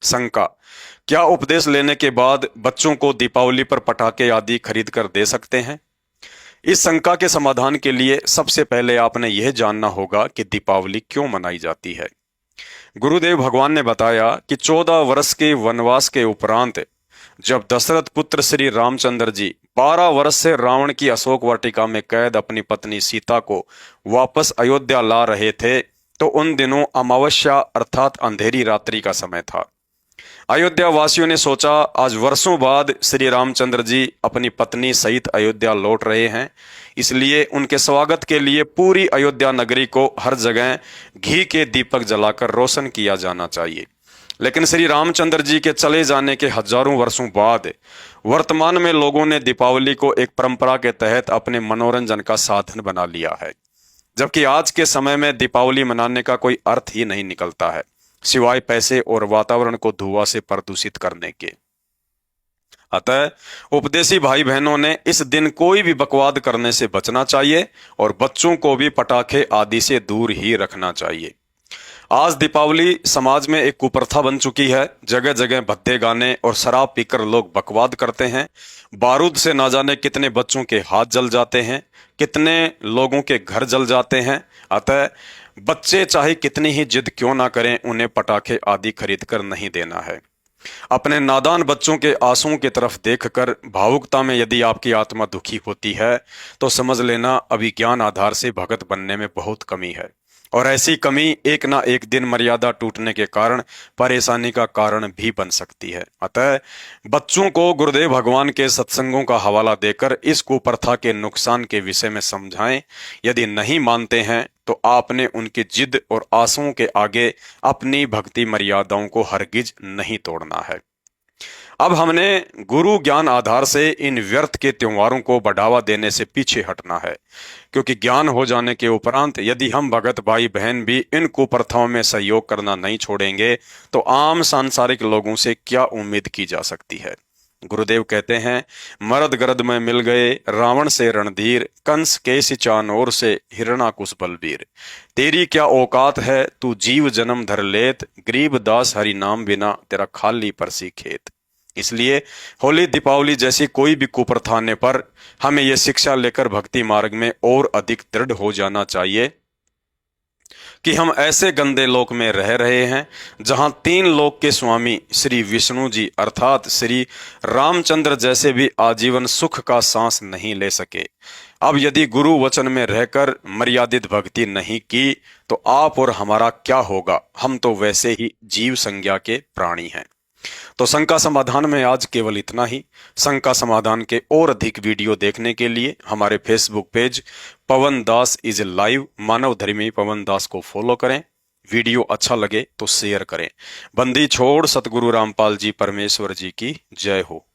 शंका। क्या उपदेश लेने के बाद बच्चों को दीपावली पर पटाखे आदि खरीद कर दे सकते हैं? इस शंका के समाधान के लिए सबसे पहले आपने यह जानना होगा कि दीपावली क्यों मनाई जाती है। गुरुदेव भगवान ने बताया कि 14 वर्ष के वनवास के उपरांत जब दशरथ पुत्र श्री रामचंद्र जी 12 वर्ष से रावण की अशोक वाटिका में कैद अपनी पत्नी सीता को वापस अयोध्या ला रहे थे, तो उन दिनों अमावस्या अर्थात अंधेरी रात्रि का समय था। अयोध्या वासियों ने सोचा, आज वर्षों बाद श्री रामचंद्र जी अपनी पत्नी सहित अयोध्या लौट रहे हैं, इसलिए उनके स्वागत के लिए पूरी अयोध्या नगरी को हर जगह घी के दीपक जलाकर रोशन किया जाना चाहिए। लेकिन श्री रामचंद्र जी के चले जाने के हजारों वर्षों बाद वर्तमान में लोगों ने दीपावली को एक परंपरा के तहत अपने मनोरंजन का साधन बना लिया है, जबकि आज के समय में दीपावली मनाने का कोई अर्थ ही नहीं निकलता है सिवाय पैसे और वातावरण को धुआं से प्रदूषित करने के। अतः उपदेशी भाई बहनों ने इस दिन कोई भी बकवाद करने से बचना चाहिए और बच्चों को भी पटाखे आदि से दूर ही रखना चाहिए। आज दीपावली समाज में एक कुप्रथा बन चुकी है। जगह जगह भद्दे गाने और शराब पीकर लोग बकवाद करते हैं। बारूद से ना जाने कितने बच्चों के हाथ जल जाते हैं, कितने लोगों के घर जल जाते हैं। अतः बच्चे चाहे कितनी ही जिद क्यों ना करें, उन्हें पटाखे आदि खरीद कर नहीं देना है। अपने नादान बच्चों के आंसुओं की तरफ देखकर भावुकता में यदि आपकी आत्मा दुखी होती है तो समझ लेना अभिज्ञान आधार से भगत बनने में बहुत कमी है, और ऐसी कमी एक ना एक दिन मर्यादा टूटने के कारण परेशानी का कारण भी बन सकती है। अतः बच्चों को गुरुदेव भगवान के सत्संगों का हवाला देकर इस कुप्रथा के नुकसान के विषय में समझाएं। यदि नहीं मानते हैं तो आपने उनकी जिद और आशाओं के आगे अपनी भक्ति मर्यादाओं को हरगिज नहीं तोड़ना है। अब हमने गुरु ज्ञान आधार से इन व्यर्थ के त्योहारों को बढ़ावा देने से पीछे हटना है, क्योंकि ज्ञान हो जाने के उपरांत यदि हम भगत भाई बहन भी इन कुप्रथाओं में सहयोग करना नहीं छोड़ेंगे तो आम सांसारिक लोगों से क्या उम्मीद की जा सकती है। गुरुदेव कहते हैं, मरद गरद में मिल गए रावण से रणधीर, कंस केसी चानोर से हिरणाकुश बलबीर। तेरी क्या औकात है तू जीव जन्म धर लेत, गरीब दास हरि नाम बिना तेरा खाली परसी खेत। इसलिए होली दीपावली जैसी कोई भी कुप्रथा आने पर हमें यह शिक्षा लेकर भक्ति मार्ग में और अधिक दृढ़ हो जाना चाहिए कि हम ऐसे गंदे लोक में रह रहे हैं जहां 3 लोक के स्वामी श्री विष्णु जी अर्थात श्री रामचंद्र जैसे भी आजीवन सुख का सांस नहीं ले सके। अब यदि गुरु वचन में रहकर मर्यादित भक्ति नहीं की तो आप और हमारा क्या होगा। हम तो वैसे ही जीव संज्ञा के प्राणी हैं। तो शंका समाधान में आज केवल इतना ही। शंका समाधान के और अधिक वीडियो देखने के लिए हमारे Facebook page Pawan Das is live मानव धर्मी पवन दास को फॉलो करें। वीडियो अच्छा लगे तो शेयर करें। बंदी छोड़ सतगुरु रामपाल जी परमेश्वर जी की जय हो।